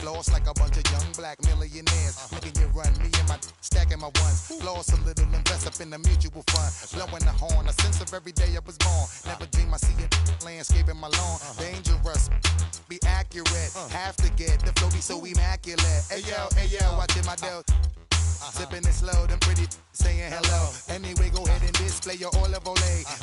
lost like a bunch of young black millionaires. Making you run, me and my stacking my ones. Lost a little, invest up in the mutual fund. Blowing the horn, a sense of every day I was born. Never dream I see it, landscaping my lawn. Dangerous, be accurate. Have to get the flow be so immaculate. Hey yo, watching my deal. Sipping it slow, them pretty saying hello. Anyway, go ahead and display your olive ole.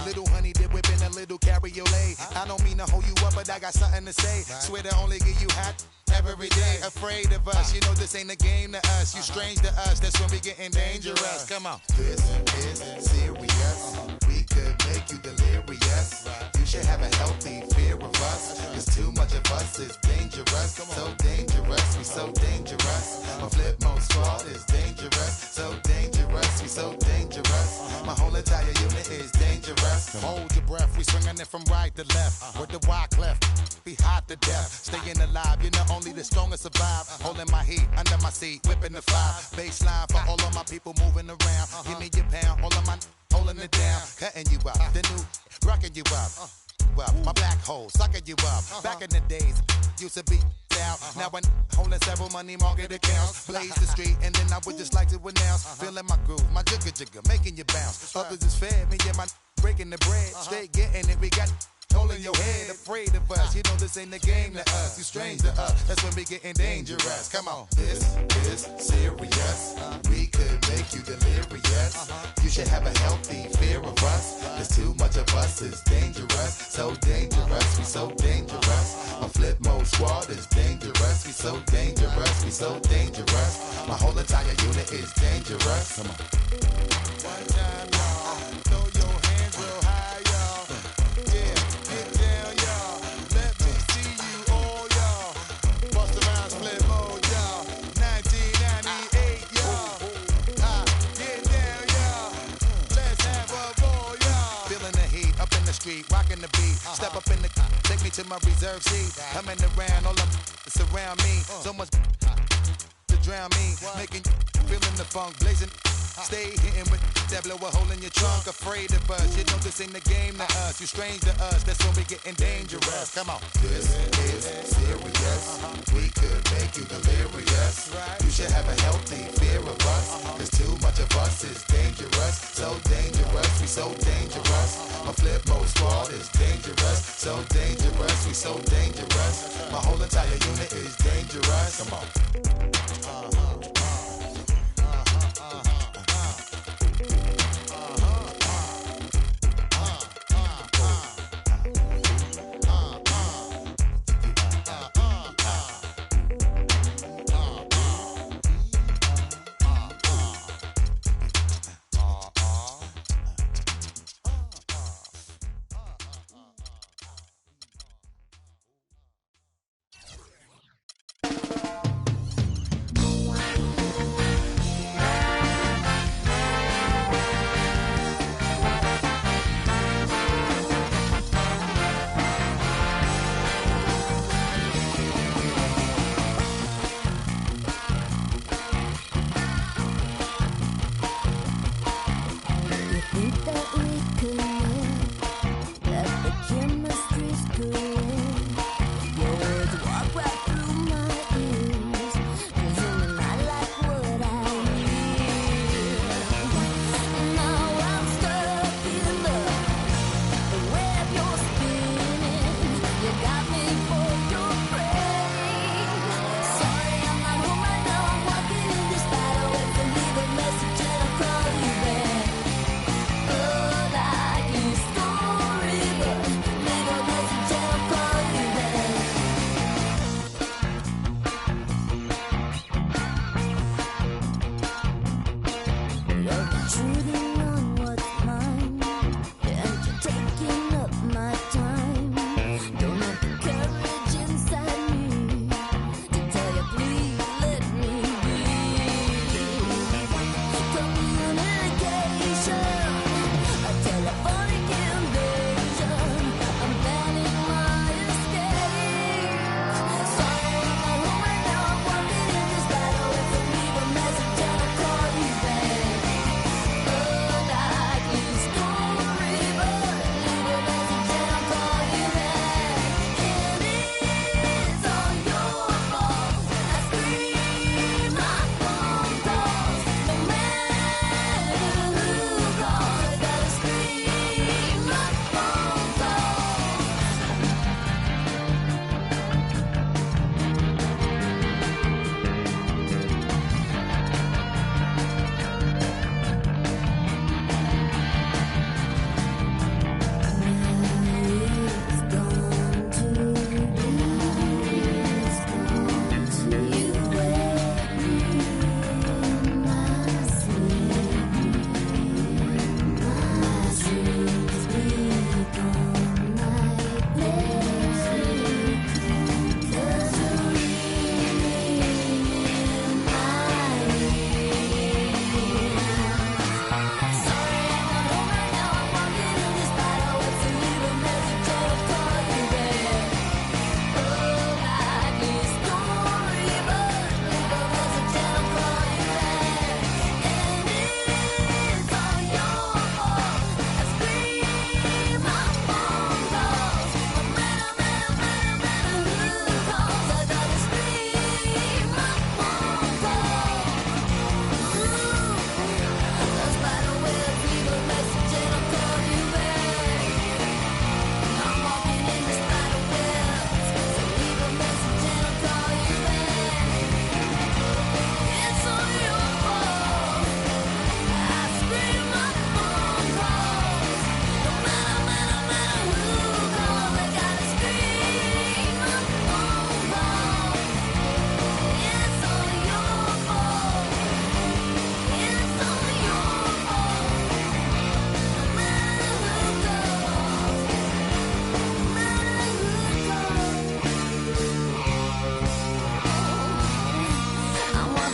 Little honey dip whipping a little cabriolet. I don't mean to hold you up, but I got something to say. Swear to only give you hot every day. Afraid of us, you know this ain't a game to us. You strange to us, that's when we getting dangerous. Come on. This is serious. We could make you delirious. You should have a healthy fear of us. Cause too much of us is dangerous. So dangerous, we so dangerous. My flip mode squad is dangerous. So dangerous, we so dangerous. My whole entire unit is dangerous. Hold your breath, we swinging it from right to left. With the wide left, be hot to death. Staying alive, you know only the strongest survive. Holding my heat under my seat, whipping the fire. Baseline for all of my people moving around. Give me your pound, all of my holding it down. Cutting you up, the new rocking you up. My black hole, sucking you up. Back in the days, used to be out. Now I'm holding several money market accounts. Blaze the street, and then I would just like to announce. Feeling my groove, my jigga, making you bounce. Others is fed, me and my breaking the bread. Straight getting it, we got holding your head, afraid of us. You know this ain't a game to us. You strange to us. That's when we getting dangerous. Come on. This is serious. We could make you delirious. You should have a healthy fear of us. Cause too much of us is dangerous. So dangerous. We so dangerous. My flip mode squad is dangerous. We so dangerous. We so dangerous. My whole entire unit is dangerous. Come on. One time, y'all. Throw your hands real high, y'all. Yeah. Get down, y'all. Let me see you all, y'all. Bust around, split mode, y'all. 1998, y'all. Get down, y'all. Let's have a ball, y'all. Feeling the heat, up in the street, rocking the beat. Step up in the, take me to my reserve seat. Coming around, all them surround me. So much to drown me, making feeling the funk, blazing. Stay hitting with that blow a hole in your trunk, afraid of us. You know this ain't the game to us. You strange to us, that's when we getting dangerous. Come on. This is serious. We could make you delirious. You should have a healthy fear of us. Cause too much of us is dangerous. So dangerous, we so dangerous. My flip mode squad is dangerous. So dangerous, we so dangerous. My whole entire unit is dangerous. Come on.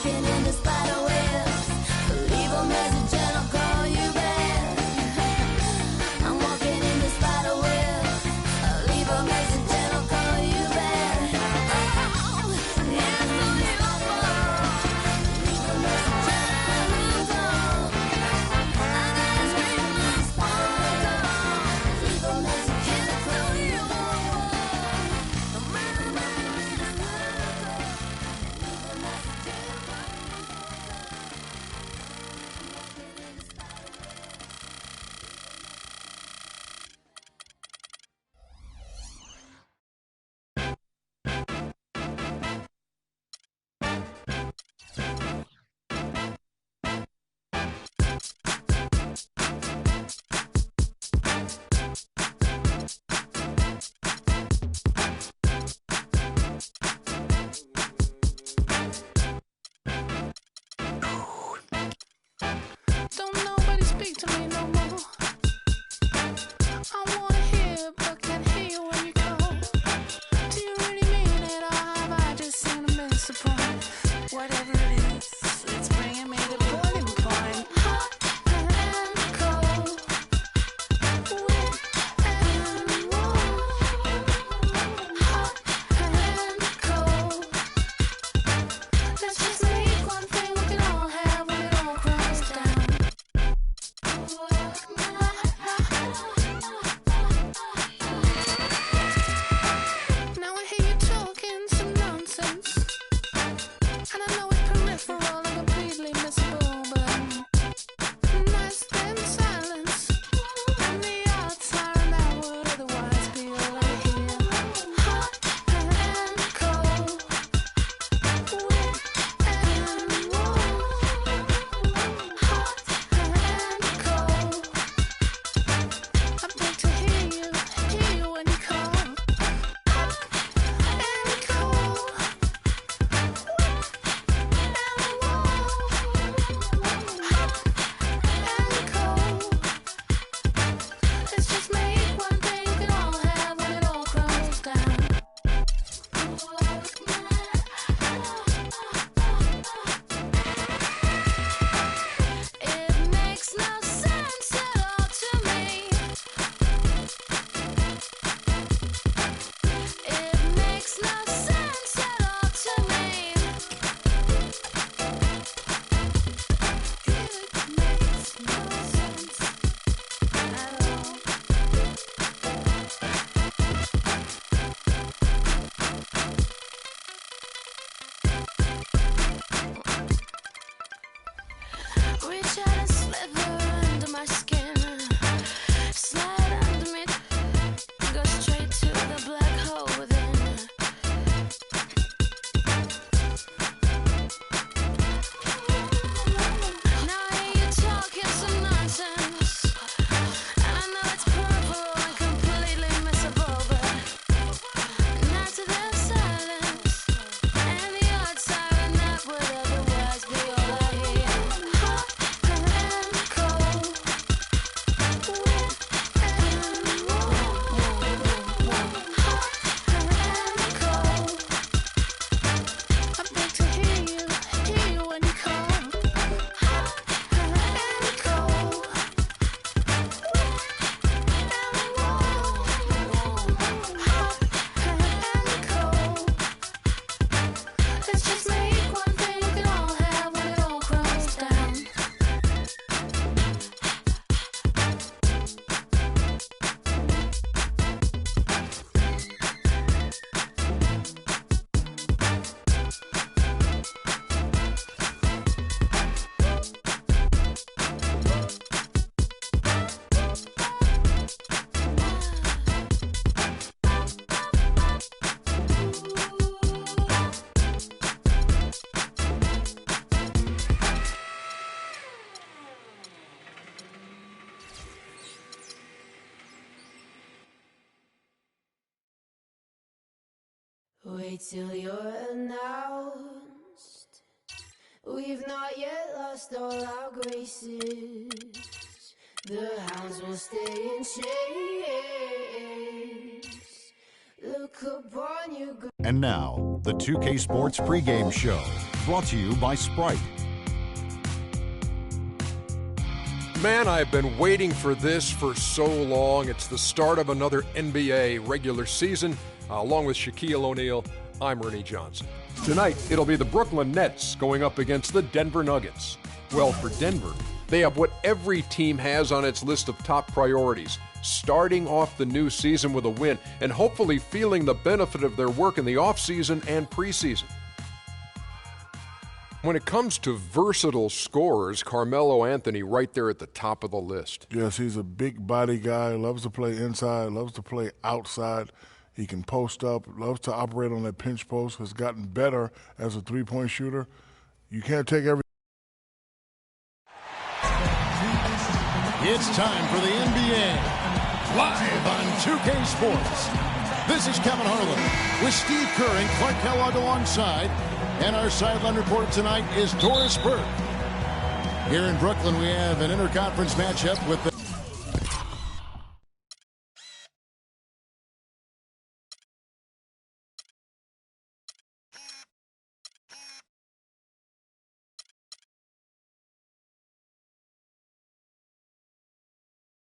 walking in the spider web. Leave a message and I'll call you back. I'm walking in the spider web. Leave a message and I'll call you back. It's only your fault. Leave a message and I'll call. I gotta scream my phone. Leave a message and I'll call you back. No matter what it is, leave a message and I'll call you Don't nobody speak to me no more. I wanna hear, but can't hear when you call. Do you really mean it, or have I just seen a miss a point? Whatever it is, it's bringing me to boiling point. Hot and cold, wet and warm. Hot and cold. Let's just make one thing we can all have when it all crumbles down. Now I hear you talking some nonsense, and I know it's peripheral and completely missable, but nice thin silence, and the odd siren that would otherwise be all I hear. Hot and cold, wet and warm. Hot and cold. I beg to hear you when you call. Hot and cold, wet and warm. Hot and cold. Let's just make one thing we can all have when it all crumbles down. It makes no sense at all to me. It makes no sense at all to me. It makes no sense at all. Reach out and slither under my skin. Slide under me. Go straight to the black hole within. Now I hear you talking some nonsense, and I know it's peripheral and completely missable, but not to their silence, and the odd siren that would otherwise be all I hear. Hot and cold, wet and warm. Hot and cold. I beg to hear you when you call. Hot and cold, wet and warm. Hot and cold. Let's just make one thing we can all have when it all crumbles down. Wait till you're announced. We've not yet lost all our graces. The hounds will stay in chase. And now, the 2K Sports pregame show, brought to you by Sprite. Man, I've been waiting for this for so long. It's the start of another NBA regular season. Along with Shaquille O'Neal, I'm Ernie Johnson. Tonight, it'll be the Brooklyn Nets going up against the Denver Nuggets. Well, for Denver, they have what every team has on its list of top priorities: starting off the new season with a win and hopefully feeling the benefit of their work in the offseason and preseason. When it comes to versatile scorers, Carmelo Anthony right there at the top of the list. Yes, he's a big body guy, loves to play inside, loves to play outside. He can post up, loves to operate on that pinch post, has gotten better as a three-point shooter. You can't take every... It's time for the NBA, live on 2K Sports. This is Kevin Harlan with Steve Kerr and Clark Kellogg alongside. And our sideline report tonight is Doris Burke. Here in Brooklyn, we have an interconference matchup with the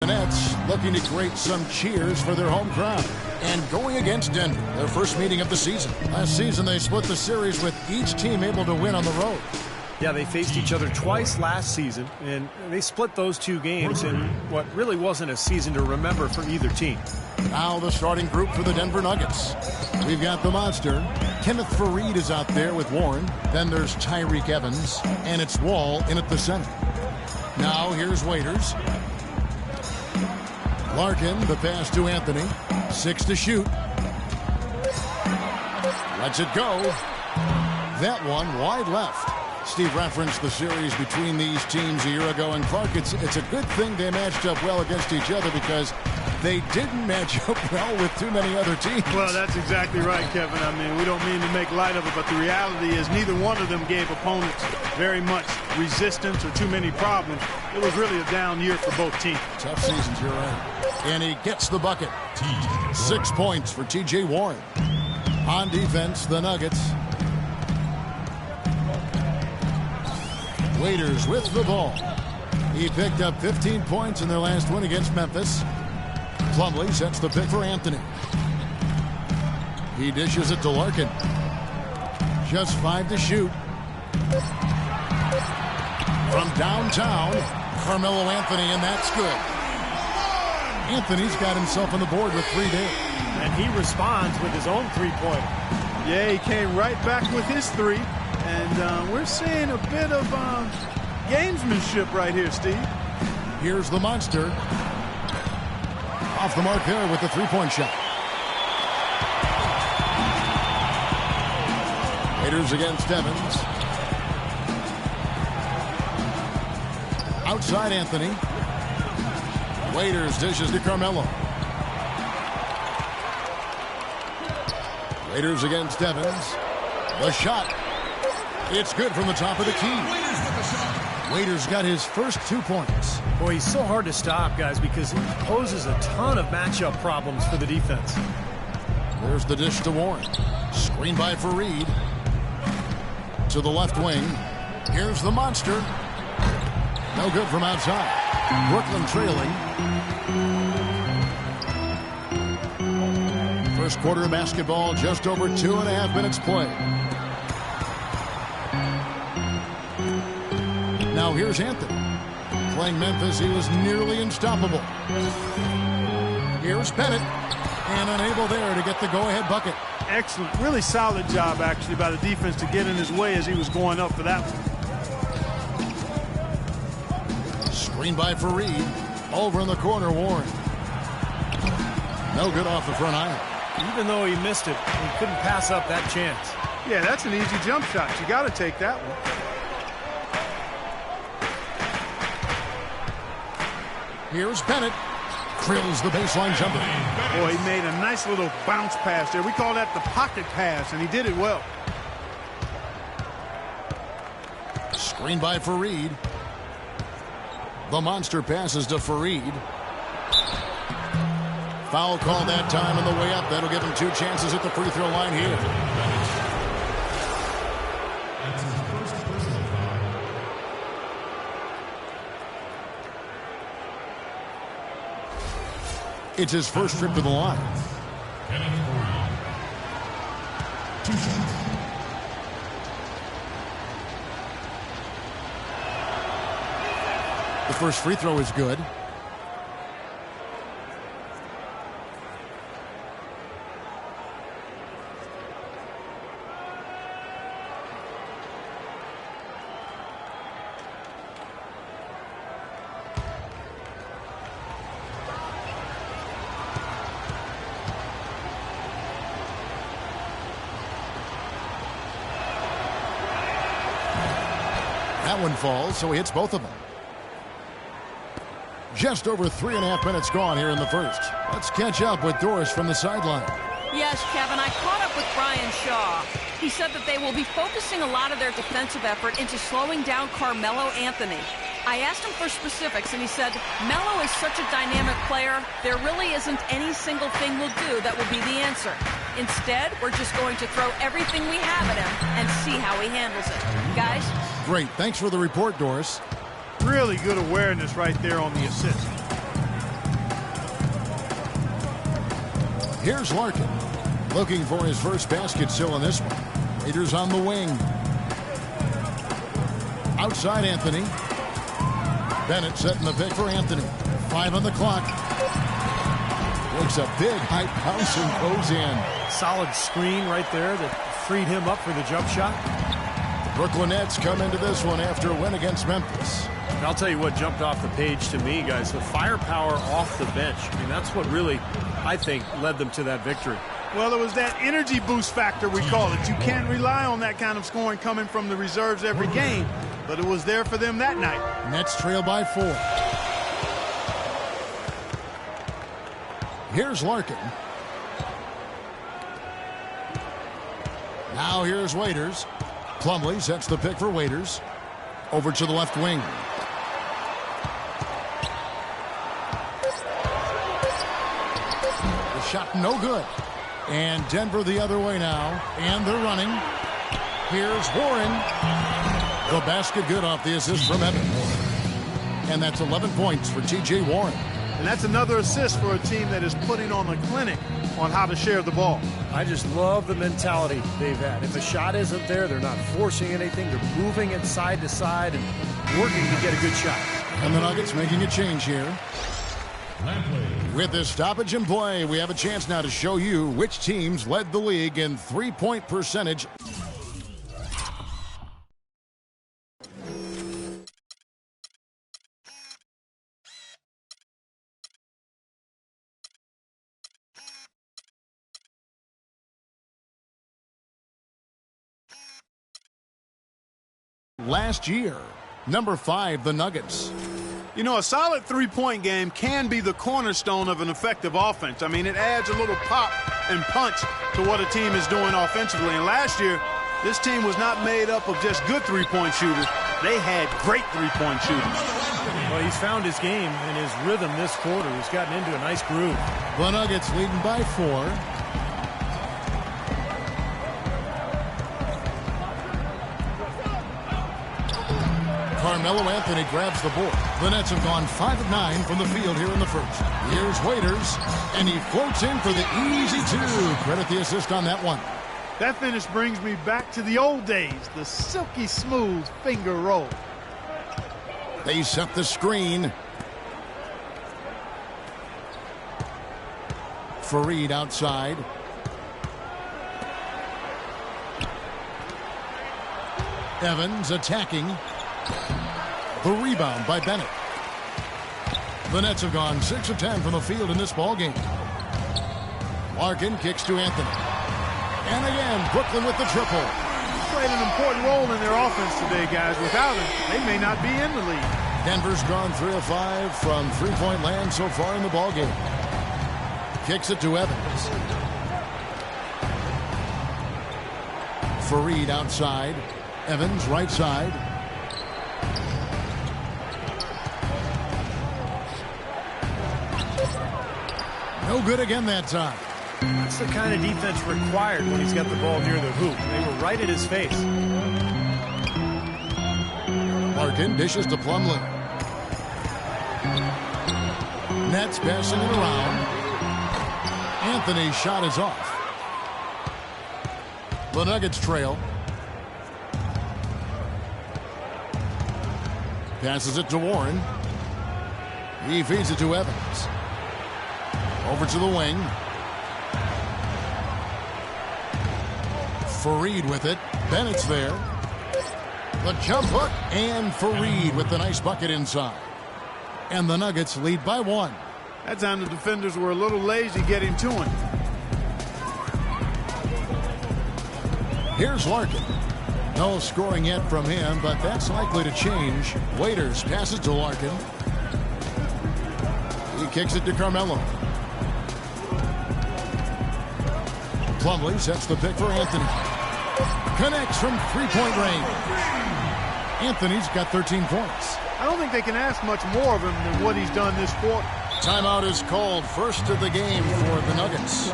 Nets, looking to create some cheers for their home crowd. And going against Denver, their first meeting of the season. Last season, they split the series with each team able to win on the road. Yeah, they faced each other twice last season, and they split those two games in what really wasn't a season to remember for either team. Now the starting group for the Denver Nuggets. We've got the monster. Kenneth Faried is out there with Warren. Then there's Tyreek Evans, and it's Wall in at the center. Now here's Waiters. Larkin, the pass to Anthony. 6 to shoot. Lets it go. That one wide left. Steve referenced the series between these teams a year ago, and Clark, it's a good thing they matched up well against each other because they didn't match up well with too many other teams. Well, that's exactly right, Kevin. I mean, we don't mean to make light of it, but the reality is neither one of them gave opponents very much resistance or too many problems. It was really a down year for both teams. Tough seasons, you're right. And he gets the bucket. 6 points for T.J. Warren. On defense, the Nuggets. Waiters with the ball. He picked up 15 points in their last win against Memphis. Plumlee sets the pick for Anthony. He dishes it to Larkin. Just 5 to shoot. From downtown, Carmelo Anthony, and that's good. Anthony's got himself on the board with 3 there. And he responds with his own three-pointer. Yeah, he came right back with his 3. And we're seeing a bit of gamesmanship right here, Steve. Here's the monster. Off the mark there with the three-point shot. Raiders against Evans. Outside Anthony. Waiters dishes to Carmelo. Raiders against Evans. The shot. It's good from the top of the key. Waiters got his first 2 points. Boy, he's so hard to stop, guys, because he poses a ton of matchup problems for the defense. There's the dish to Warren. Screen by Faried. To the left wing. Here's the monster. No good from outside. Brooklyn trailing. First quarter of basketball, just over 2.5 minutes played. Now here's Anthony. Playing Memphis, he was nearly unstoppable. Here's Bennett. And unable there to get the go-ahead bucket. Excellent. Really solid job, actually, by the defense to get in his way as he was going up for that one. Screen by Faried. Over in the corner, Warren. No good off the front iron. Even though he missed it, he couldn't pass up that chance. Yeah, that's an easy jump shot. You got to take that one. Here's Bennett. Drills the baseline jumper. Boy, he made a nice little bounce pass there. We call that the pocket pass, and he did it well. Screen by Faried. The monster passes to Faried. Foul call that time on the way up. That'll give him 2 chances at the free throw line here. It's his first trip to the line. The first free throw is good. That one falls, so he hits both of them. Just over 3.5 minutes gone here in the first. Let's catch up with Doris from the sideline. Yes, Kevin, I caught up with Brian Shaw. He said that they will be focusing a lot of their defensive effort into slowing down Carmelo Anthony. I asked him for specifics, and he said, Melo is such a dynamic player, there really isn't any single thing we'll do that will be the answer. Instead, we're just going to throw everything we have at him and see how he handles it. Guys? Great. Thanks for the report, Doris. Really good awareness right there on the assist. Here's Larkin, looking for his first basket still in this one. Raiders on the wing. Outside Anthony. Bennett setting the pick for Anthony. 5 on the clock. Takes a big high bounce and goes in. Solid screen right there that freed him up for the jump shot. The Brooklyn Nets come into this one after a win against Memphis. And I'll tell you what jumped off the page to me, guys. The firepower off the bench. I mean, that's what really, I think, led them to that victory. Well, it was that energy boost factor, we call it. You can't rely on that kind of scoring coming from the reserves every game, but it was there for them that night. Nets trail by 4. Here's Larkin. Now here's Waiters. Plumlee sets the pick for Waiters. Over to the left wing. The shot no good. And Denver the other way now. And they're running. Here's Warren. The basket good off the assist from Evans. And that's 11 points for T.J. Warren. And that's another assist for a team that is putting on a clinic on how to share the ball. I just love the mentality they've had. If a shot isn't there, they're not forcing anything. They're moving it side to side and working to get a good shot. And the Nuggets making a change here. With this stoppage in play, we have a chance now to show you which teams led the league in three-point percentage. Last year, number 5, the Nuggets. You know, a solid three-point game can be the cornerstone of an effective offense. I mean, it adds a little pop and punch to what a team is doing offensively. And last year, this team was not made up of just good three-point shooters. They had great three-point shooters. Well, he's found his game and his rhythm this quarter. He's gotten into a nice groove. The Nuggets leading by 4. Carmelo Anthony grabs the board. The Nets have gone 5 of 9 from the field here in the first. Here's Waiters, and he floats in for the easy 2. Credit the assist on that one. That finish brings me back to the old days, the silky smooth finger roll. They set the screen. Fareed outside. Evans attacking. The rebound by Bennett. The Nets have gone 6 of 10 from the field in this ballgame. Larkin kicks to Anthony. And again, Brooklyn with the triple. He's played an important role in their offense today, guys. Without him, they may not be in the league. Denver's gone 3 of 5 from three-point land so far in the ballgame. Kicks it to Evans. Fareed outside. Evans right side. No good again that time. That's the kind of defense required when he's got the ball near the hoop. They were right at his face. Larkin dishes to Plumlee. Nets passing it around. Anthony's shot is off. The Nuggets trail. Passes it to Warren. He feeds it to Evans. Over to the wing. Fareed with it. Bennett's there. The jump hook. And Fareed with the nice bucket inside. And the Nuggets lead by 1. That time the defenders were a little lazy getting to him. Here's Larkin. No scoring yet from him, but that's likely to change. Waiters passes to Larkin. He kicks it to Carmelo. Plumlee sets the pick for Anthony. Connects from three-point range. Anthony's got 13 points. I don't think they can ask much more of him than what he's done this quarter. Timeout is called. First of the game for the Nuggets.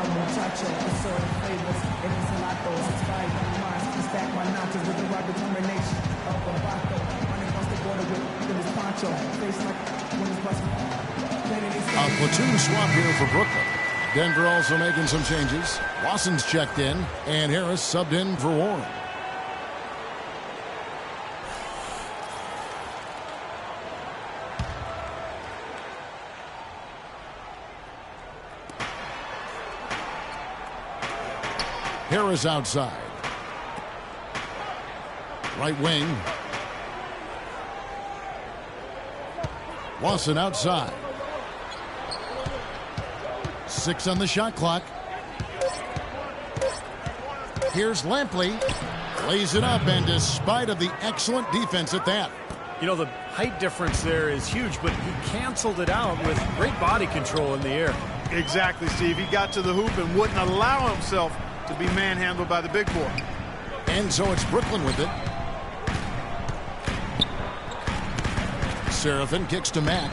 A platoon swap here for Brooklyn. Denver also making some changes. Watson's checked in, and Harris subbed in for Warren. Harris outside. Right wing. Watson outside. 6 on the shot clock. Here's Lampley. Lays it up, and despite of the excellent defense at that. You know, the height difference there is huge, but he canceled it out with great body control in the air. Exactly, Steve. He got to the hoop and wouldn't allow himself to be manhandled by the big boy. And so it's Brooklyn with it. Seraphin kicks to Mack.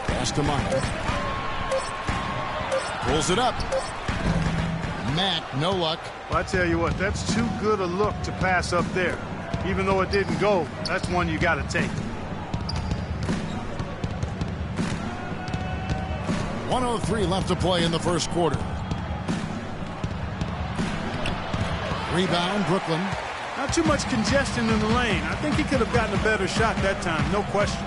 Pass to Meyer. Pulls it up. Mack, no luck. Well, I tell you what, that's too good a look to pass up there. Even though it didn't go, that's one you got to take. 1:03 left to play in the first quarter. Rebound, Brooklyn. Not too much congestion in the lane. I think he could have gotten a better shot that time, no question.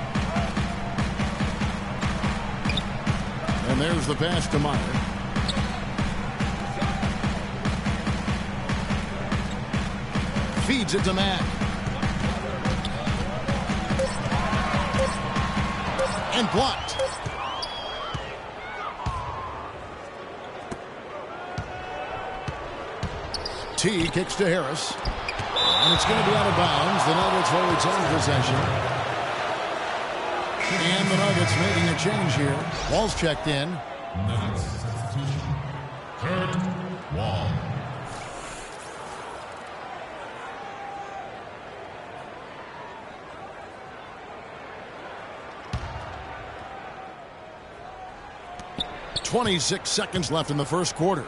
And there's the pass to Meyer. Feeds it to Mack. And blocked. T kicks to Harris. And it's going to be out of bounds. The Nuggets hold its own possession. And the Nuggets making a change here. Wall's checked in. Nuggets substitution. Kurt Wall. .26 seconds left in the first quarter.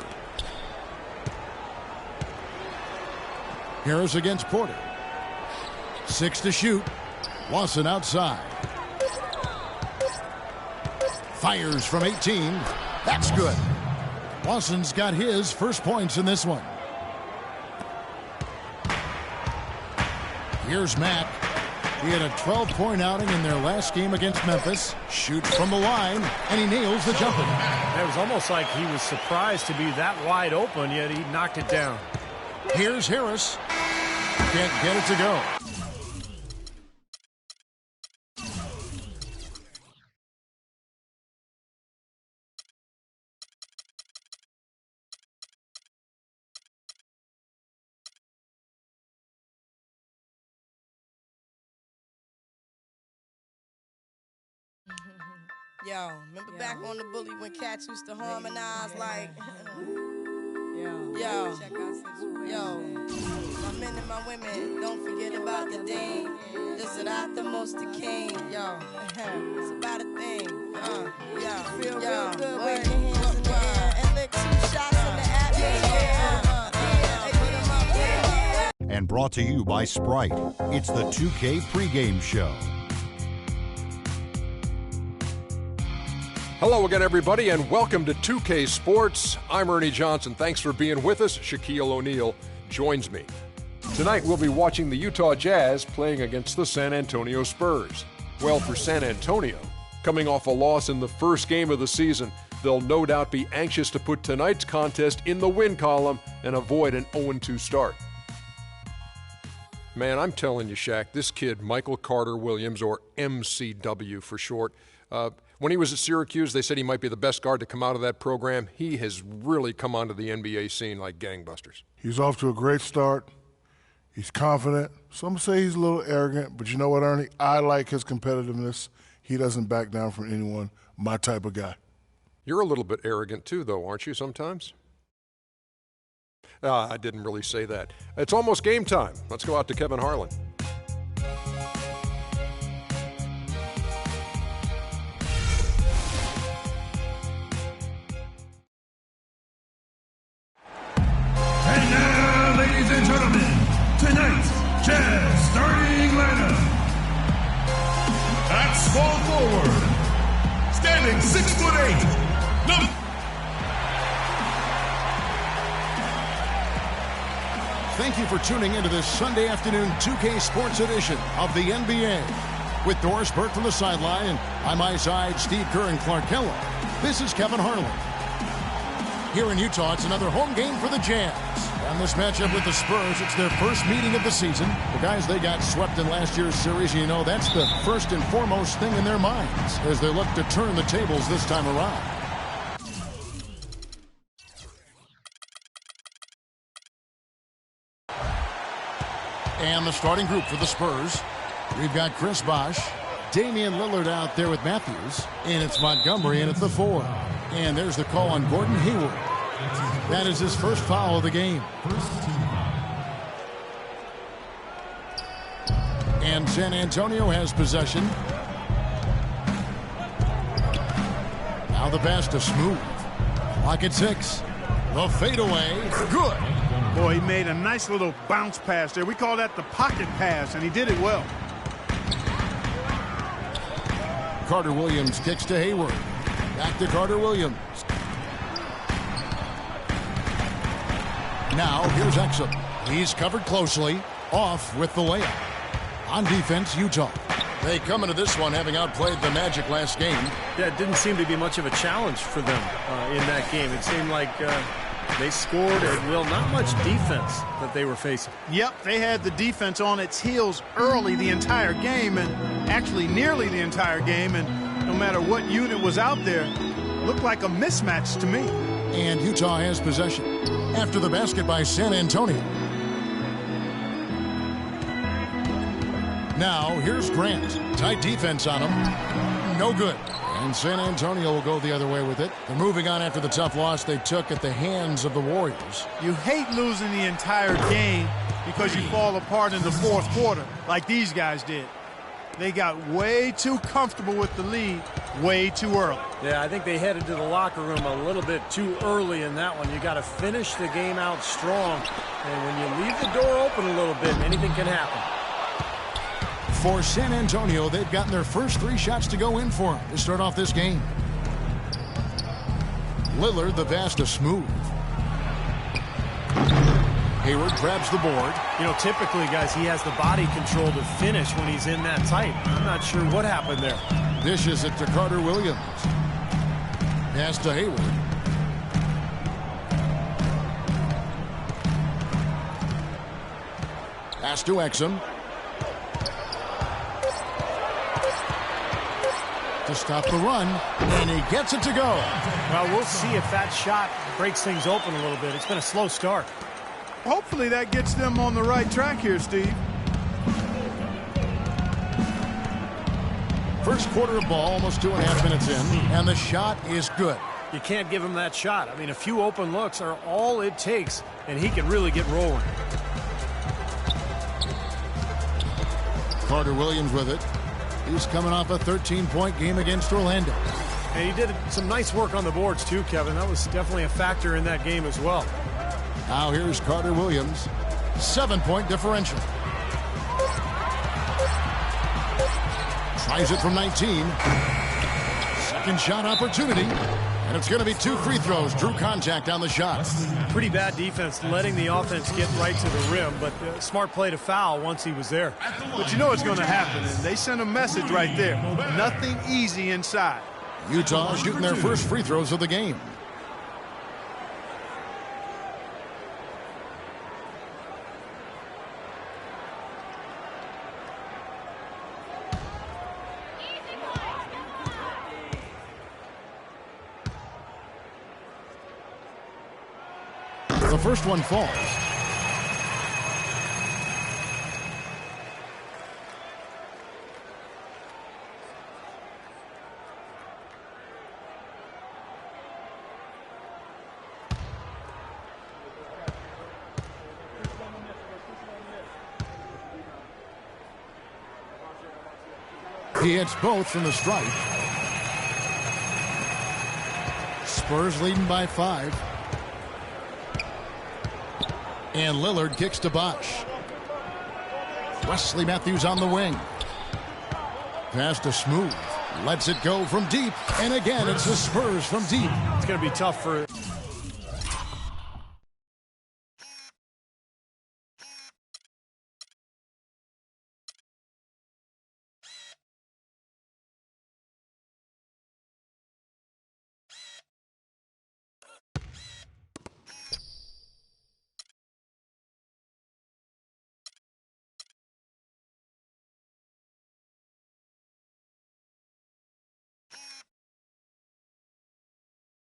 Harris against Porter. 6 to shoot. Watson outside. Fires from 18. That's good. Watson's got his first points in this one. Here's Mack. He had a 12-point outing in their last game against Memphis. Shoots from the line, and he nails the jumper. It was almost like he was surprised to be that wide open, yet he knocked it down. Here's Harris. Can't get it to go. Yo, remember back on the bully when cats used to harmonize like, yo, my men and my women, don't forget about the dean. This is not the most the king, yo. It's about a thing. Feel real good, wave your hands in the air and lick 2 shots in the atmosphere. And brought to you by Sprite. It's the 2K pregame show. Hello again, everybody, and welcome to 2K Sports. I'm Ernie Johnson. Thanks for being with us. Shaquille O'Neal joins me. Tonight, we'll be watching the Utah Jazz playing against the San Antonio Spurs. Well, for San Antonio, coming off a loss in the first game of the season, they'll no doubt be anxious to put tonight's contest in the win column and avoid an 0-2 start. Man, I'm telling you, Shaq, this kid, Michael Carter Williams, or MCW for short, when he was at Syracuse, they said he might be the best guard to come out of that program. He has really come onto the NBA scene like gangbusters. He's off to a great start. He's confident. Some say he's a little arrogant, but you know what, Ernie? I like his competitiveness. He doesn't back down from anyone. My type of guy. You're a little bit arrogant too, though, aren't you, sometimes? I didn't really say that. It's almost game time. Let's go out to Kevin Harlan. And now, ladies and gentlemen, tonight's Jazz starting lineup. At small forward, standing 6'8", number. Thank you for tuning into this Sunday afternoon 2K Sports edition of the NBA. With Doris Burke from the sideline and by my side, Steve Kerr and Clark Kellogg, this is Kevin Harlan. Here in Utah, it's another home game for the Jazz. And this matchup with the Spurs, it's their first meeting of the season. The guys, they got swept in last year's series. You know, that's the first and foremost thing in their minds as they look to turn the tables this time around. And the starting group for the Spurs. We've got Chris Bosh, Damian Lillard out there with Matthews, and it's Montgomery in at the 4. And there's the call on Gordon Hayward. That is his first foul of the game. And San Antonio has possession. Now the pass to Smooth. Clock at 6. The fadeaway. Good. Boy, he made a nice little bounce pass there. We call that the pocket pass, and he did it well. Carter Williams kicks to Hayward. Back to Carter Williams. Now here's Exum. He's covered closely. Off with the layup. On defense, Utah. They come into this one having outplayed the Magic last game. Yeah, it didn't seem to be much of a challenge for them in that game. It seemed like they scored at will, not much defense that they were facing. Yep, they had the defense on its heels early the entire game, and actually nearly the entire game, and no matter what unit was out there, looked like a mismatch to me. And Utah has possession after the basket by San Antonio. Now here's Grant. Tight defense on him. No good. And San Antonio will go the other way with it. They're moving on after the tough loss they took at the hands of the Warriors. You hate losing the entire game because you fall apart in the fourth quarter like these guys did. They got way too comfortable with the lead way too early. Yeah, I think they headed to the locker room a little bit too early in that one. You got to finish the game out strong. And when you leave the door open a little bit, anything can happen. For San Antonio, they've gotten their first 3 shots to go in for them to start off this game. Lillard, the pass to Smooth. Hayward grabs the board. You know, typically, guys, he has the body control to finish when he's in that tight. I'm not sure what happened there. Dishes it to Carter Williams. Pass to Hayward. Pass to Exum. To stop the run, and he gets it to go. Well, we'll see if that shot breaks things open a little bit. It's been a slow start. Hopefully that gets them on the right track here, Steve. First quarter of ball, almost 2.5 minutes in, and the shot is good. You can't give him that shot. I mean, a few open looks are all it takes, and he can really get rolling. Carter Williams with it. He's coming off a 13-point game against Orlando. And he did some nice work on the boards too, Kevin. That was definitely a factor in that game as well. Now here's Carter Williams. 7-point differential. Tries it from 19. Second shot opportunity. And it's going to be 2 free throws. Drew contact on the shot. Pretty bad defense, letting the offense get right to the rim, but smart play to foul once he was there. But you know what's going to happen, and they sent a message right there. Nothing easy inside. Utah shooting their first free throws of the game. The first one falls. He hits both from the stripe. Spurs leading by 5. And Lillard kicks to Bosch. Wesley Matthews on the wing. Pass to Smooth. Lets it go from deep. And again, it's the Spurs from deep. It's going to be tough for...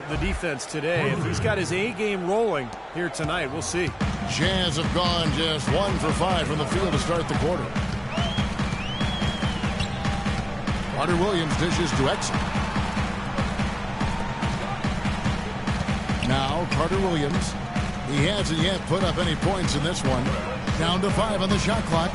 the defense today. If he's got his A game rolling here tonight, we'll see. Jazz have gone just 1 for 5 from the field to start the quarter. Carter Williams dishes to Exum. Now Carter Williams. He hasn't yet put up any points in this one. Down to 5 on the shot clock.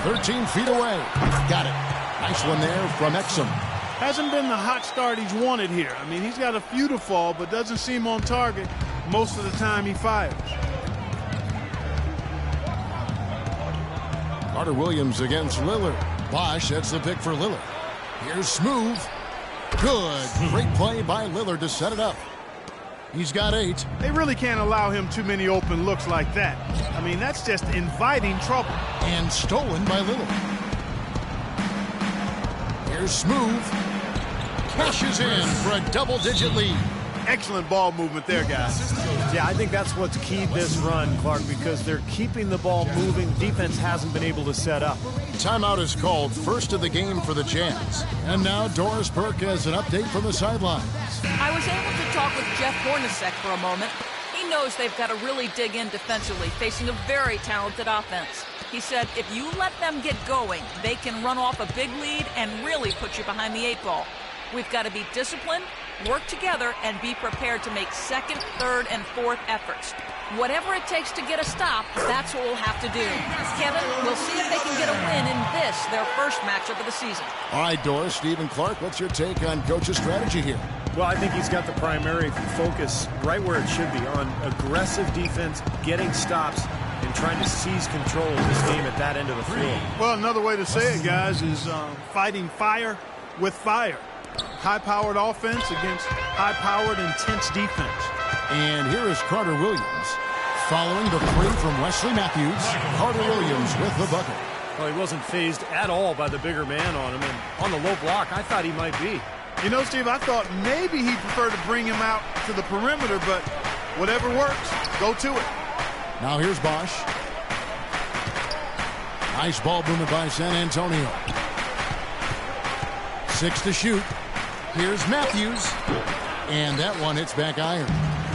13 feet away. Got it. Nice one there from Exum. Hasn't been the hot start he's wanted here. I mean, he's got a few to fall, but doesn't seem on target most of the time he fires. Carter Williams against Lillard. Bosch, that's the pick for Lillard. Here's Smooth. Good. Great play by Lillard to set it up. He's got 8. They really can't allow him too many open looks like that. I mean, that's just inviting trouble. And stolen by Lillard. Here's Smooth. Cashes in for a double-digit lead. Excellent ball movement there, guys. Yeah, I think that's what's keyed this run, Clark, because they're keeping the ball moving. Defense hasn't been able to set up. Timeout is called, first of the game for the Jazz. And now Doris Burke has an update from the sidelines. I was able to talk with Jeff Hornacek for a moment. He knows they've got to really dig in defensively, facing a very talented offense. He said if you let them get going, they can run off a big lead and really put you behind the 8 ball. We've got to be disciplined, work together, and be prepared to make second, third, and fourth efforts. Whatever it takes to get a stop, that's what we'll have to do. Kevin, we'll see if they can get a win in this, their first matchup of the season. All right, Doris, Stephen Clark, what's your take on Coach's strategy here? Well, I think he's got the primary focus right where it should be, on aggressive defense, getting stops, and trying to seize control of this game at that end of the floor. Well, another way to say it, guys, is fighting fire with fire. High-powered offense against high-powered, intense defense. And here is Carter Williams. Following the 3 from Wesley Matthews, Carter Williams with the bucket. Well, he wasn't fazed at all by the bigger man on him. And on the low block, I thought he might be. You know, Steve, I thought maybe he'd prefer to bring him out to the perimeter, but whatever works, go to it. Now here's Bosch. Nice ball movement by San Antonio. 6 to shoot. Here's Matthews. And that one hits back iron.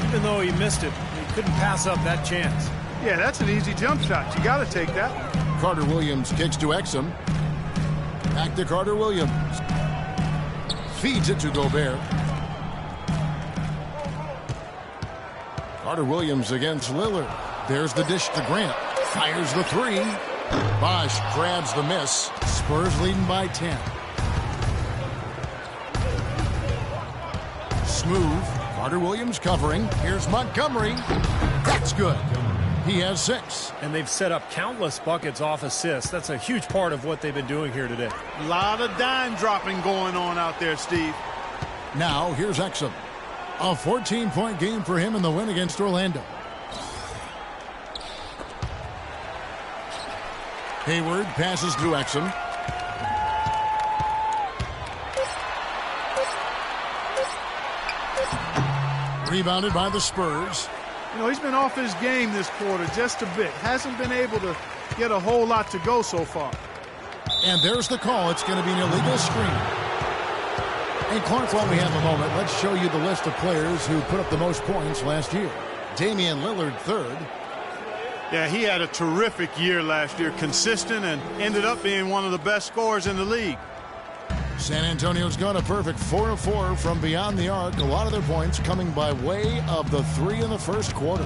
Even though he missed it, he couldn't pass up that chance. Yeah, that's an easy jump shot. You got to take that one. Carter Williams kicks to Exum. Back to Carter Williams. Feeds it to Gobert. Carter Williams against Lillard. There's the dish to Grant. Fires the 3. Bosch grabs the miss. Spurs leading by 10. smooth. Carter Williams covering. Here's Montgomery. That's good. He has 6. And they've set up countless buckets off assists. That's a huge part of what they've been doing here today. A lot of dime dropping going on out there, Steve. Now, here's Exum. A 14-point game for him in the win against Orlando. Hayward passes through Exum. Rebounded by the Spurs. You know, he's been off his game this quarter just a bit. Hasn't been able to get a whole lot to go so far. And there's the call. It's going to be an illegal screen. And Clark, while we have a moment, let's show you the list of players who put up the most points last year. Damian Lillard, 3rd. Yeah, he had a terrific year last year, consistent, and ended up being one of the best scorers in the league. San Antonio's gone a perfect 4 of 4 from beyond the arc. A lot of their points coming by way of the 3 in the first quarter.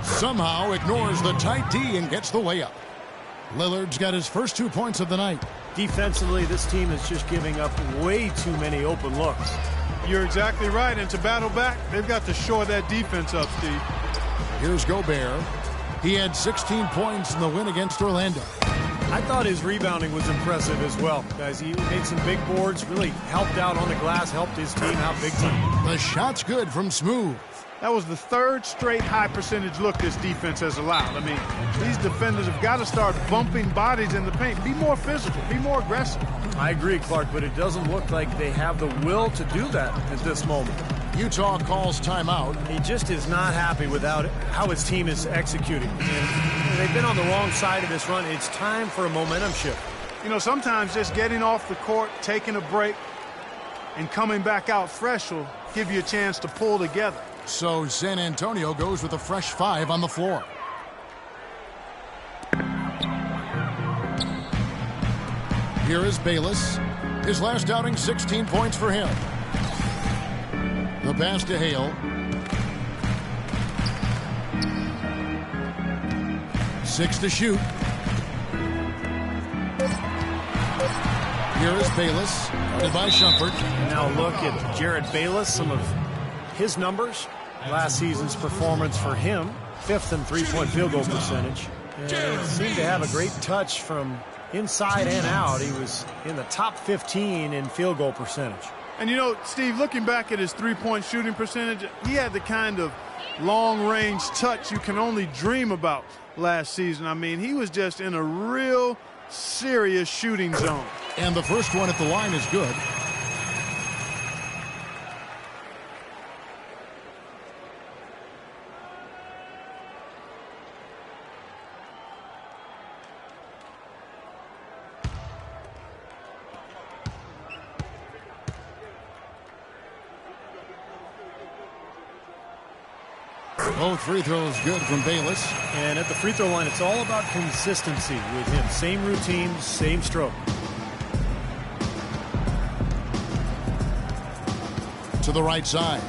Somehow ignores the tight D and gets the layup. Lillard's got his first 2 points of the night. Defensively, this team is just giving up way too many open looks. You're exactly right, and to battle back, they've got to shore that defense up, Steve. Here's Gobert. He had 16 points in the win against Orlando. I thought his rebounding was impressive as well. Guys, he made some big boards, really helped out on the glass, helped his team out big time. The shot's good from Smooth. That was the 3rd straight high percentage look this defense has allowed. I mean, these defenders have got to start bumping bodies in the paint. Be more physical, be more aggressive. I agree, Clark, but it doesn't look like they have the will to do that at this moment. Utah calls timeout. He just is not happy with how his team is executing. And they've been on the wrong side of this run. It's time for a momentum shift. You know, sometimes just getting off the court, taking a break, and coming back out fresh will give you a chance to pull together. So San Antonio goes with a fresh 5 on the floor. Here is Bayless. His last outing, 16 points for him. The pass to Hale. 6 to shoot. Here is Bayless, guarded by Shumpert. Now look at Jared Bayless, some of his numbers. Last season's performance for him, 5th in three-point field goal percentage. And seemed to have a great touch from inside and out. He was in the top 15 in field goal percentage. And you know, Steve, looking back at his three-point shooting percentage, he had the kind of long-range touch you can only dream about last season. I mean, he was just in a real serious shooting zone. And the first one at the line is good. Both free throws good from Bayless. And at the free throw line, it's all about consistency with him. Same routine, same stroke. To the right side.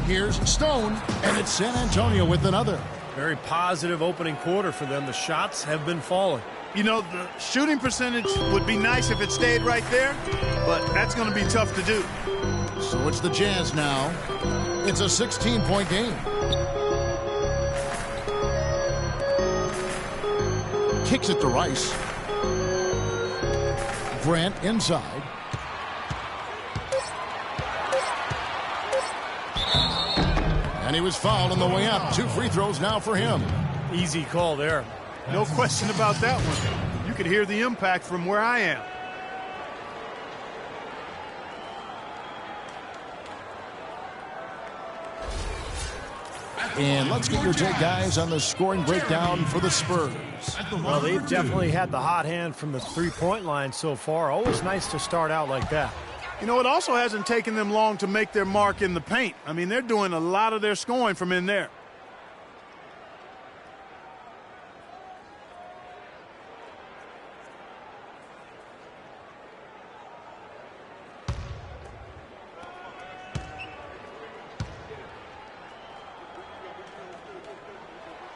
Here's Stone, and it's San Antonio with another. Very positive opening quarter for them. The shots have been falling. You know, the shooting percentage would be nice if it stayed right there, but that's going to be tough to do. So it's the Jazz now. It's a 16-point game. Kicks it to Rice. Grant inside. And he was fouled on the way up. 2 free throws now for him. Easy call there. No question about that one. You could hear the impact from where I am. And let's get your take, guys, on the scoring breakdown for the Spurs. Well, they've definitely had the hot hand from the three-point line so far. Always nice to start out like that. You know, it also hasn't taken them long to make their mark in the paint. I mean, they're doing a lot of their scoring from in there.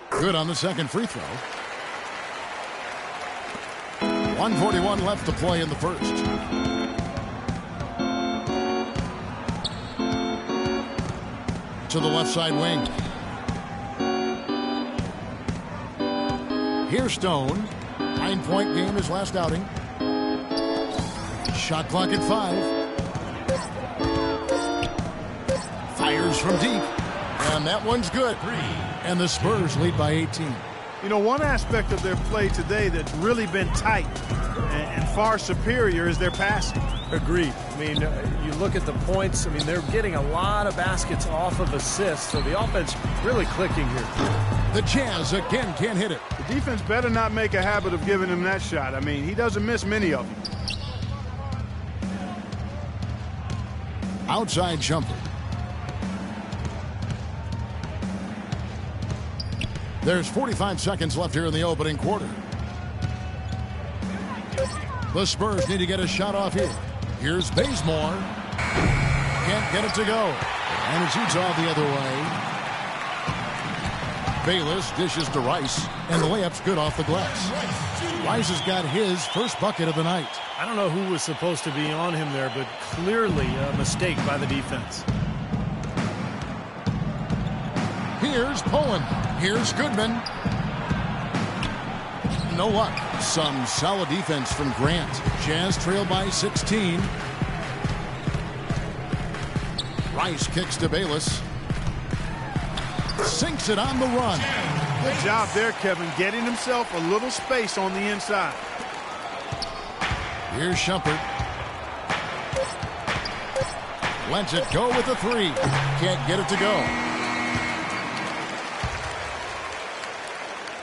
Good on the second free throw. 1:41 left to play in the first. To the left side wing. Here's Stone. 9-point game his last outing. Shot clock at 5. Fires from deep. And that one's good. And the Spurs lead by 18. You know, one aspect of their play today that's really been tight and far superior is their passing. Agreed. I mean, you look at the points. I mean, they're getting a lot of baskets off of assists, so the offense really clicking here. The Jazz again can't hit it. The defense better not make a habit of giving him that shot. I mean, he doesn't miss many of them. Outside jumper. There's 45 seconds left here in the opening quarter. The Spurs need to get a shot off here. Here's Bazemore. Can't get it to go. And it's Utah the other way. Bayless dishes to Rice. And the layup's good off the glass. Rice has got his first bucket of the night. I don't know who was supposed to be on him there, but clearly a mistake by the defense. Here's Poland. Here's Goodman. No luck. Some solid defense from Grant. Jazz trail by 16. Rice kicks to Bayless. Sinks it on the run. Good job there, Kevin, getting himself a little space on the inside. Here's Shumpert. Lets it go with a 3. Can't get it to go.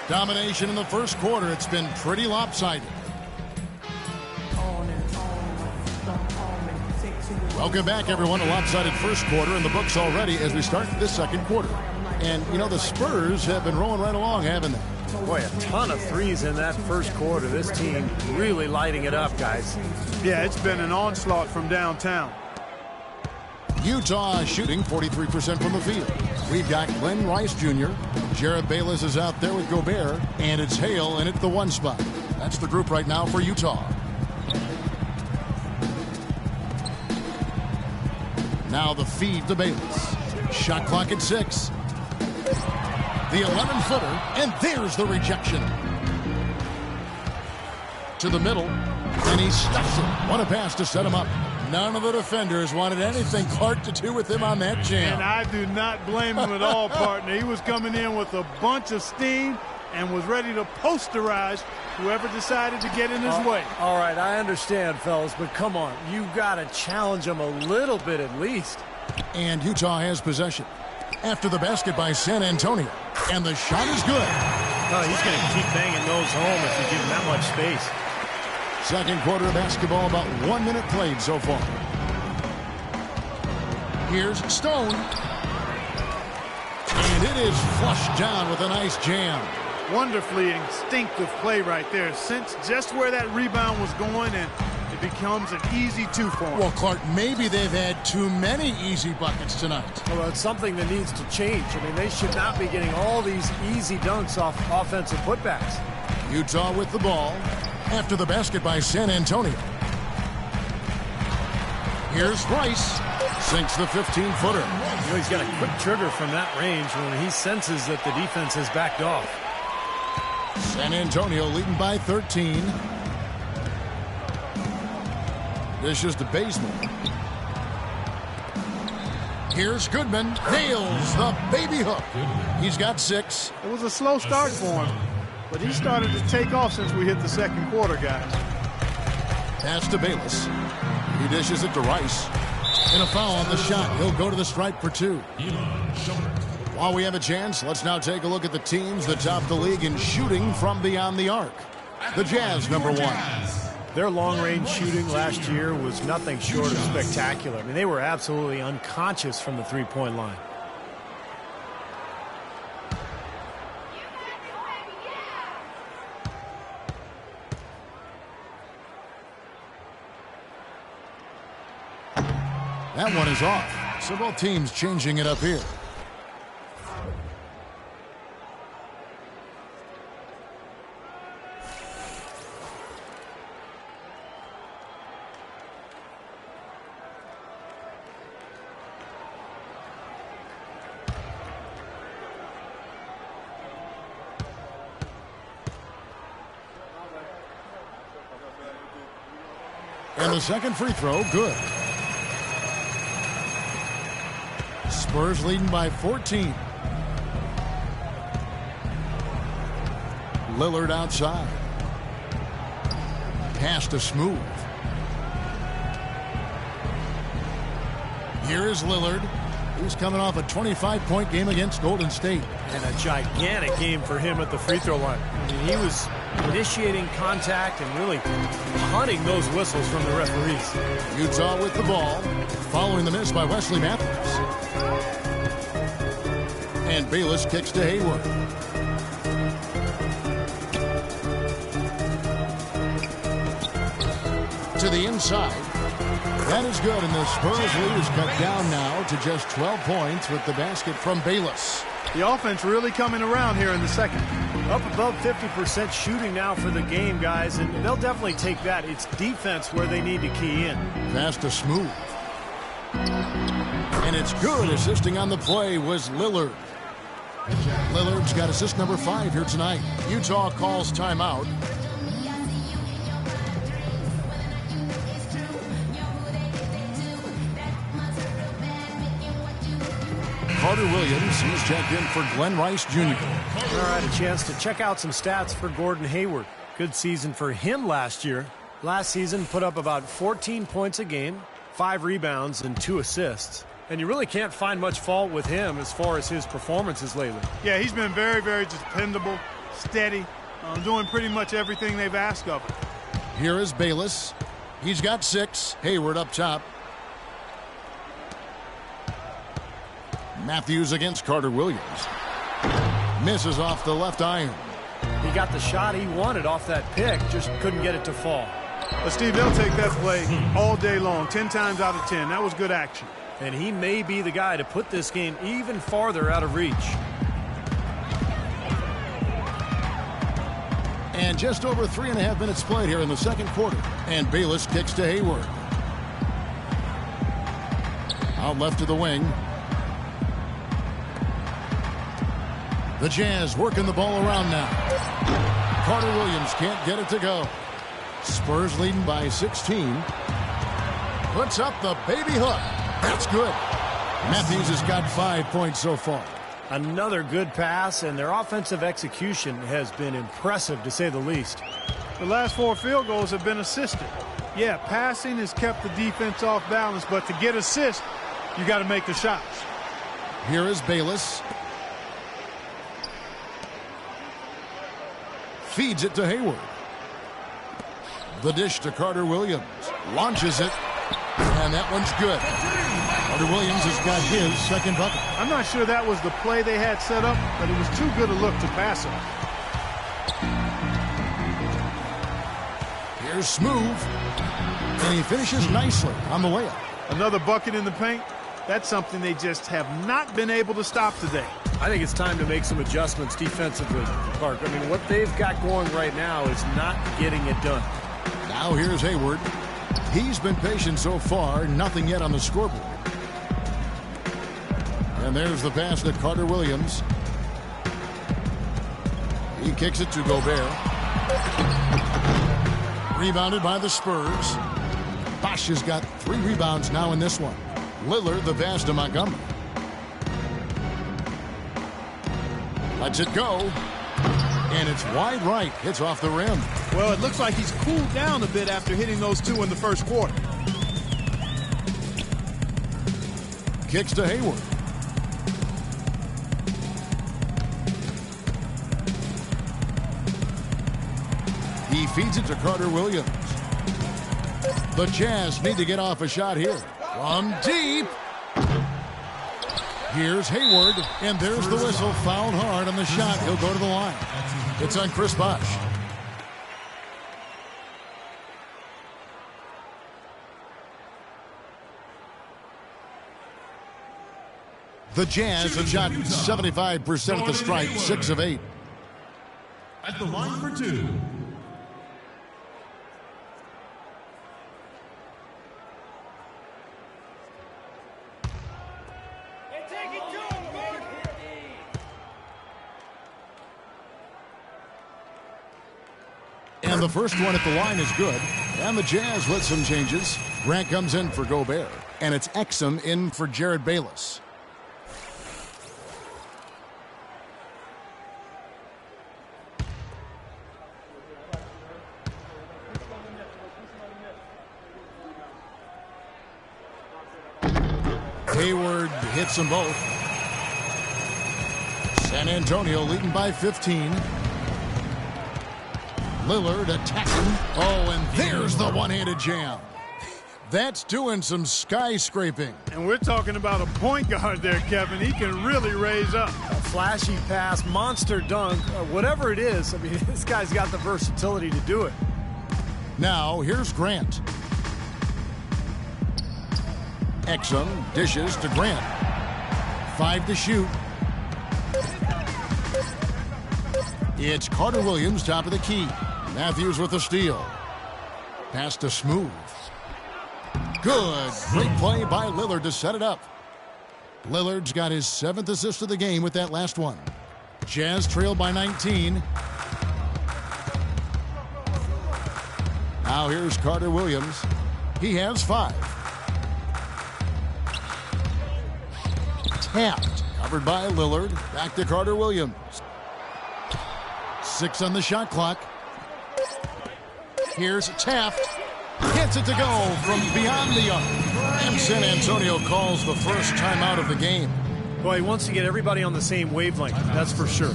Domination in the first quarter. It's been pretty lopsided. Welcome back, everyone. A lopsided first quarter in the books already as we start this second quarter. And, you know, the Spurs have been rolling right along, haven't they? Boy, a ton of threes in that first quarter. This team really lighting it up, guys. Yeah, it's been an onslaught from downtown. Utah shooting 43% from the field. We've got Glenn Rice Jr. Jared Bayless is out there with Gobert. And it's Hale in at the 1 spot. That's the group right now for Utah. Now the feed to Bayless. Shot clock at 6. The 11-footer. And there's the rejection. To the middle. And he stuffs it. What a pass to set him up. None of the defenders wanted anything Clark to do with him on that jam. And I do not blame him at all, partner. He was coming in with a bunch of steam and was ready to posterize whoever decided to get in his way. All right, I understand, fellas, but come on. You got to challenge him a little bit at least. And Utah has possession. After the basket by San Antonio. And the shot is good. Oh, he's going to keep banging those home if you give him that much space. Second quarter of basketball, about 1 minute played so far. Here's Stone. And it is flushed down with a nice jam. Wonderfully instinctive play right there. Sense just where that rebound was going, and it becomes an easy 2 for him. Well, Clark, maybe they've had too many easy buckets tonight. Well, it's something that needs to change. I mean, they should not be getting all these easy dunks off offensive putbacks. Utah with the ball. After the basket by San Antonio. Here's Rice. Sinks the 15-footer. You know, he's got a quick trigger from that range when he senses that the defense has backed off. San Antonio leading by 13. Dishes to Bazemore. Here's Goodman. Nails the baby hook. He's got 6. It was a slow start for him, but he started to take off since we hit the second quarter, guys. Pass to Bayless. He dishes it to Rice. And a foul on the shot. He'll go to the stripe for 2. While we have a chance, let's now take a look at the teams that top the league in shooting from beyond the arc. The Jazz, number 1. Their long-range shooting last year was nothing short of spectacular. I mean, they were absolutely unconscious from the three-point line. That one is off. So both teams changing it up here. And the second free throw, good. Spurs leading by 14. Lillard outside. Pass to Smooth. Here is Lillard. He's coming off a 25-point game against Golden State. And a gigantic game for him at the free throw line. I mean, he was initiating contact and really hunting those whistles from the referees. Utah with the ball, following the miss by Wesley Matthews. And Bayless kicks to Hayward. To the inside. That is good, and the Spurs lead is cut down now to just 12 points with the basket from Bayless. The offense really coming around here in the second. Up above 50% shooting now for the game, guys, and they'll definitely take that. It's defense where they need to key in. Pass to Smooth. And it's good. Assisting on the play was Lillard. Lillard's got assist number 5 here tonight. Utah calls timeout. Carter Williams, he's checked in for Glenn Rice Jr. All right, a chance to check out some stats for Gordon Hayward. Good season for him last year. Last season put up about 14 points a game, 5 rebounds, and 2 assists. And you really can't find much fault with him as far as his performances lately. Yeah, he's been very, very dependable, steady, doing pretty much everything they've asked of him. Here is Bayless. He's got 6. Hayward up top. Matthews against Carter Williams. Misses off the left iron. He got the shot he wanted off that pick, just couldn't get it to fall. But Steve, they'll take that play all day long, 10 times out of 10. That was good action. And he may be the guy to put this game even farther out of reach. And just over 3.5 minutes played here in the second quarter. And Bayless kicks to Hayward. Out left to the wing. The Jazz working the ball around now. Carter Williams can't get it to go. Spurs leading by 16. Puts up the baby hook. That's good. Matthews has got 5 points so far. Another good pass, and their offensive execution has been impressive, to say the least. The last 4 field goals have been assisted. Yeah, passing has kept the defense off balance, but to get assists, you got to make the shots. Here is Bayless. Feeds it to Hayward. The dish to Carter Williams. Launches it. And that one's good. Carter Williams has got his second bucket. I'm not sure that was the play they had set up, but it was too good a look to pass it. Here's Smooth. And he finishes nicely on the layup. Another bucket in the paint. That's something they just have not been able to stop today. I think it's time to make some adjustments defensively, Clark. I mean, what they've got going right now is not getting it done. Now here's Hayward. He's been patient so far, nothing yet on the scoreboard. And there's the pass to Carter Williams. He kicks it to Gobert. Rebounded by the Spurs. Bosch has got 3 rebounds now in this one. Lillard the pass to Montgomery. Lets it go. And it's wide right. Hits off the rim. Well, it looks like he's cooled down a bit after hitting those 2 in the first quarter. Kicks to Hayward. He feeds it to Carter Williams. The Jazz need to get off a shot here. From deep. Here's Hayward, and there's the whistle. Fouled hard on the shot. He'll go to the line. It's on Chris Bosh. The Jazz have shot 75% of the strike, 6 of 8. At the line for 2. And the first one at the line is good. And the Jazz with some changes. Grant comes in for Gobert. And it's Exum in for Jared Bayless. Hayward hits them both. San Antonio leading by 15. Lillard attacking. Oh, and there's the one-handed jam. That's doing some skyscraping. And we're talking about a point guard there, Kevin. He can really raise up. A flashy pass, monster dunk, whatever it is. I mean, this guy's got the versatility to do it. Now, here's Grant. Exum dishes to Grant. 5 to shoot. It's Carter Williams, top of the key. Matthews with the steal. Pass to Smooth. Good. Great play by Lillard to set it up. Lillard's got his 7th assist of the game with that last one. Jazz trail by 19. Now here's Carter Williams. He has 5. Tapped. Covered by Lillard. Back to Carter Williams. 6 on the shot clock. Here's Taft. Gets it to go from beyond the arc. And San Antonio calls the first timeout of the game. Well, he wants to get everybody on the same wavelength, that's for sure.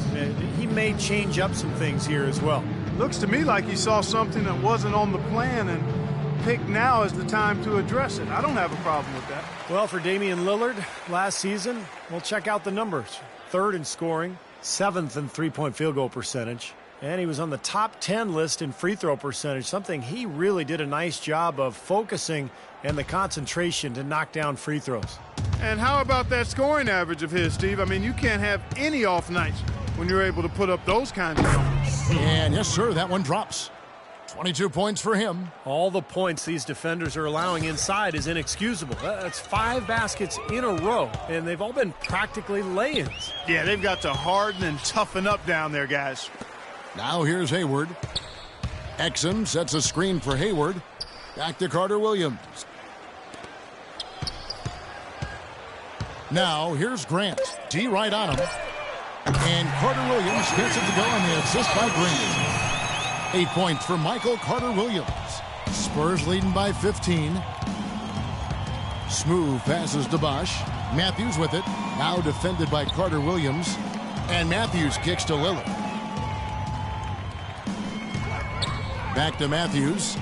He may change up some things here as well. Looks to me like he saw something that wasn't on the plan and picked now as the time to address it. I don't have a problem with that. Well, for Damian Lillard, last season, we'll check out the numbers. 3rd in scoring, 7th in three-point field goal percentage. And he was on the top 10 list in free throw percentage, something he really did a nice job of focusing and the concentration to knock down free throws. And how about that scoring average of his, Steve? I mean, you can't have any off nights when you're able to put up those kinds of numbers. And yes, sir, that one drops. 22 points for him. All the points these defenders are allowing inside is inexcusable. That's 5 baskets in a row, and they've all been practically lay-ins. Yeah, they've got to harden and toughen up down there, guys. Now here's Hayward. Exum sets a screen for Hayward. Back to Carter Williams. Now here's Grant. D right on him. And Carter Williams gets it to go on the assist by Grant. 8 points for Michael Carter Williams. Spurs leading by 15. Smooth passes to Bosch. Matthews with it. Now defended by Carter Williams. And Matthews kicks to Lillard. Back to Matthews.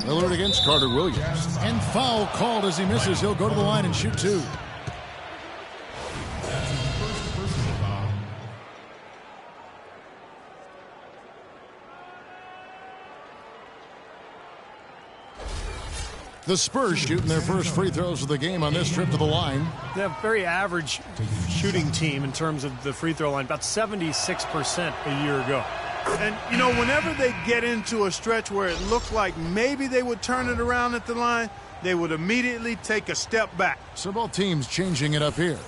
Lillard against Carter Williams. And foul called as he misses. He'll go to the line and shoot 2. The Spurs shooting their first free throws of the game on this trip to the line. They're a very average shooting team in terms of the free throw line, about 76% a year ago. And, you know, whenever they get into a stretch where it looked like maybe they would turn it around at the line, they would immediately take a step back. So both teams changing it up here.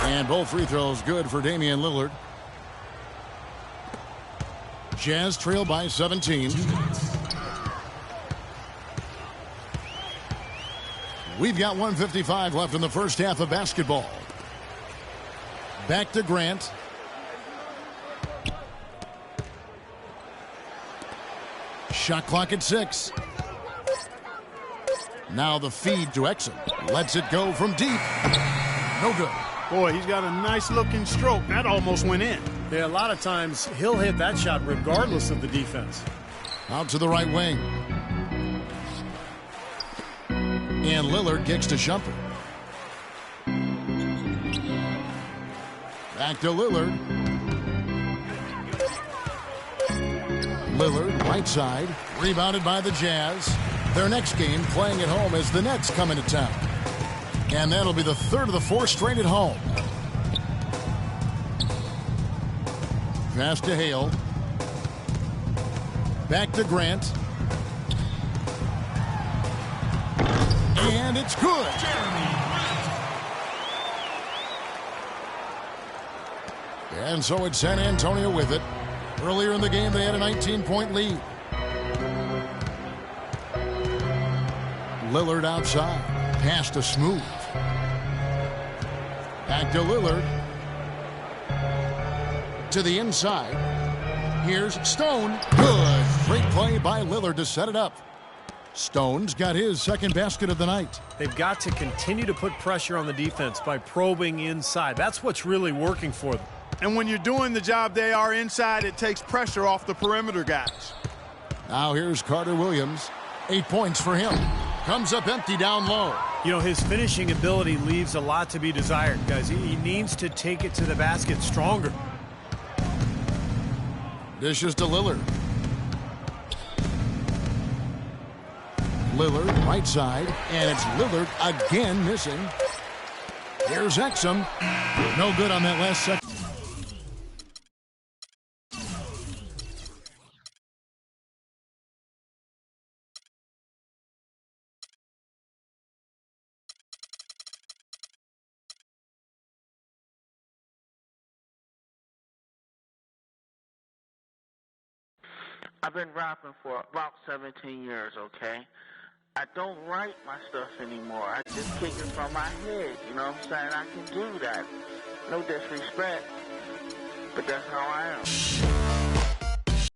And both free throws good for Damian Lillard. Jazz trail by 17. We've got 1:55 left in the first half of basketball. Back to Grant. Shot clock at 6. Now the feed to Exum. Lets it go from deep. No good. Boy, he's got a nice-looking stroke. That almost went in. Yeah, a lot of times he'll hit that shot regardless of the defense. Out to the right wing. And Lillard kicks to Shumpert. Back to Lillard. Lillard, right side. Rebounded by the Jazz. Their next game playing at home as the Nets come into town. And that'll be the third of the 4 straight at home. Pass to Hale. Back to Grant. And it's good. And so it's San Antonio with it. Earlier in the game, they had a 19-point lead. Lillard outside. Pass to Smooth. Back to Lillard. To the inside. Here's Stone. Good. Great play by Lillard to set it up. Stone's got his second basket of the night. They've got to continue to put pressure on the defense by probing inside. That's what's really working for them. And when you're doing the job they are inside, it takes pressure off the perimeter guys. Now here's Carter Williams. 8 points for him. Comes up empty down low. You know, his finishing ability leaves a lot to be desired, guys. He needs to take it to the basket stronger. Dishes to Lillard. Lillard, right side, and it's Lillard again missing. Here's Exum. No good on that last second. I've been rapping for about 17 years, okay? I don't write my stuff anymore. I just kick it from my head, you know what I'm saying? I can do that. No disrespect, but that's how I am.